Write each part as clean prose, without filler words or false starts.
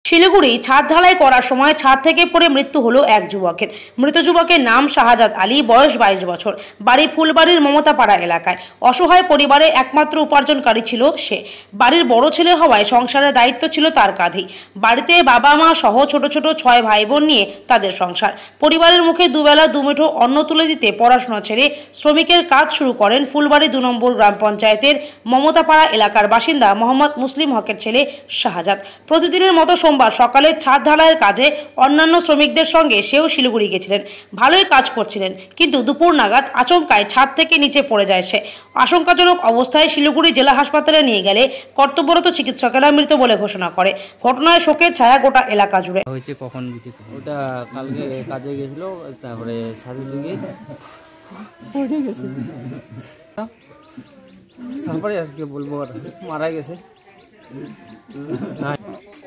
শিলিগুড়ি ছাদ ঢালাই করার সময় ছাদ থেকে পড়ে মৃত্যু হলো এক যুবকের। মৃত যুবকের নাম শাহজাদ আলী, বয়স 22 বছর, বাড়ি ফুলবাড়ির মমতাপাড়া এলাকায়। অসহায় পরিবারে একমাত্র উপার্জনকারী ছিল সে। বাড়ির বড় ছেলে হওয়ায় সংসারের দায়িত্ব ছিল তার কাঁধেই। বাড়িতে বাবা মা সহ ছোট ছোট 6 ভাই বোন নিয়ে তাদের সংসার। পরিবারের মুখে দুবেলা দুমুঠো অন্ন তুলে দিতে পড়াশোনা ছেড়ে শ্রমিকের কাজ শুরু করেন ফুলবাড়ি 2 নম্বর গ্রাম পঞ্চায়েতের মমতাপাড়া এলাকার বাসিন্দা মোহাম্মদ মুসলিম হকের ছেলে শাহজাদ। প্রতিদিনের মতো সোমবার সকালে ছাদ ঢালাইয়ের কাজে অন্যান্য শ্রমিকদের সঙ্গে সেও শিলিগুড়ি গেছিলেন। ভালোই কাজ করছিলেন, কিন্তু দুপুর নাগাদ আচমকায় ছাদ থেকে নিচে পড়ে যায় সে। আশঙ্কাজনক অবস্থায় শিলিগুড়ি জেলা হাসপাতালে নিয়ে গেলে কর্তব্যরত চিকিৎসকেরা মৃত বলে ঘোষণা করে। ঘটনায় শোকের ছায়া গোটা এলাকা জুড়ে। হয়েছে কখন? ওটা কালকে কাজে গেছিল, তারপরে ছাদের দিকে পড়ে গেছে, তারপরে আর কি বলবো, আর মারা গেছে।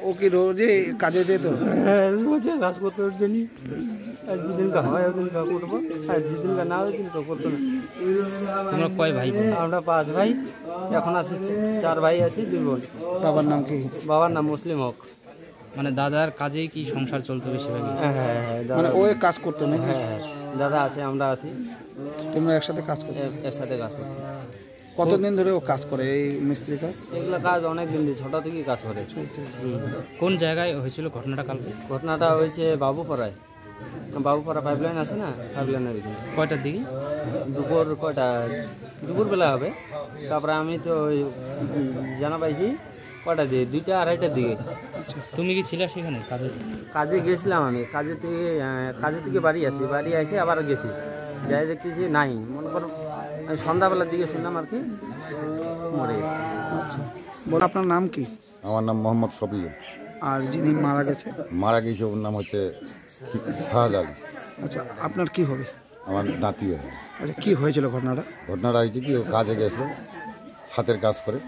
ও কি রোজে কাজে যেত? রোজে কাজ করতে জন্য যেদিন হয় ওদিন করবো, আর যেদিন না ওই তো করতো না। তোমরা কয় ভাই? আমরা 5 ভাই, এখন আছি 4 ভাই আছি, 2 বোন। বাবার নাম কি? বাবার নাম মুসলিম হক। মানে দাদার কাজেই কি সংসার চলতো বেশিরভাগই? হ্যাঁ, মানে ও কাজ করতো না? হ্যাঁ, দাদা আছে, আমরা আছি, তোমরা একসাথে কাজ করতে? একসাথে কাজ করতে। কতদিন ধরে ও কাজ করে এই মিস্ত্রি কাজ? এগুলো কাজ অনেক দিন দিয়ে, ছোট থেকেই কাজ করে। কোন জায়গায় হয়েছিল ঘটনাটা কালকে? ঘটনাটা হয়েছে বাবুপাড়ায়। বাবুপাড়া পাইপলাইন আছে না, পাইপলাইনের ভিতরে। কয়টার দিকে? দুপুর কয়টা? দুপুরবেলা হবে। তারপরে আমি তো জানা পাইছি কয়টা দিয়ে, 2টা 2:30টার দিকে। তুমি কি ছিলে সেখানে কাজে? কাজে গেছিলাম আমি, কাজে থেকে বাড়ি আসি, বাড়ি এসে আবার গেছি, যাই দেখতেছি নাই। মনে করো আমি সন্ধ্যাবেলার দিকে শুনলাম আর কি মরে গেছে। বল, আপনার নাম কি? আমার নাম মোহাম্মদ শফিউল। আর যিনি মারা গেছে? মারা গেছে ওর নাম হচ্ছে শাহজাদ আলী। আচ্ছা, আপনার কি হবে? আমার নাতি হয়। আচ্ছা, কি হয়েছিল ঘটনাটা? ঘটনাটা হয়েছে কি, ও কাজে গেছিল, ছাদের কাজ করে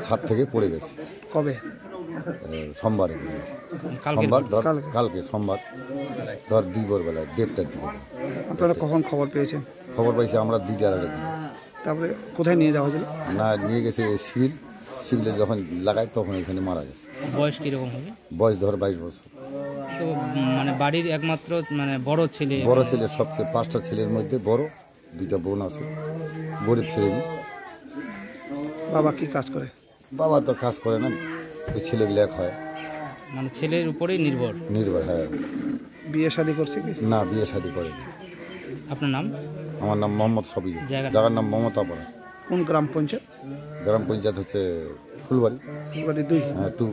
ছাদ থেকে পড়ে গেছে। কবে? সোমবারে। সোমবার ধর, কালকে সোমবার ধর দুপুরবেলা 1:30টার দিকে। আপনারা কখন খবর পেয়েছেন? খবর পাইছি আমরা 2টার আগে দিকে। তারপরে কোথায় নিয়ে যাওয়া হয়েছিল? না, নিয়ে গেছে সিভিলে যখন লাগায় তখন এখানে মারা গেছে। বয়স কিরকম হবে? বয়স ধর 22 বছর। তো মানে বাড়ির একমাত্র মানে বড় ছেলে? বড় ছেলে, সবচেয়ে 5টা ছেলের মধ্যে বড়, 2টা বোন আছে, গরিব ছেলে। বাবা কি কাজ করে? বাবা তো কাজ করে না, ওই ছেলেগুলো এক হয়, মানে ছেলের উপরেই নির্ভর। হ্যাঁ। বিয়ে শাদী করছে কি? না, বিয়ে শাদী করেনি। আপনার নাম? আমার নাম মোহাম্মদ শফিউল। জায়গার নাম মমতাপাড়া। কোন গ্রাম পঞ্চায়েত? গ্রাম পঞ্চায়েত হচ্ছে ফুলবাড়ি। ফুলবাড়ি 2? হ্যাঁ, 2।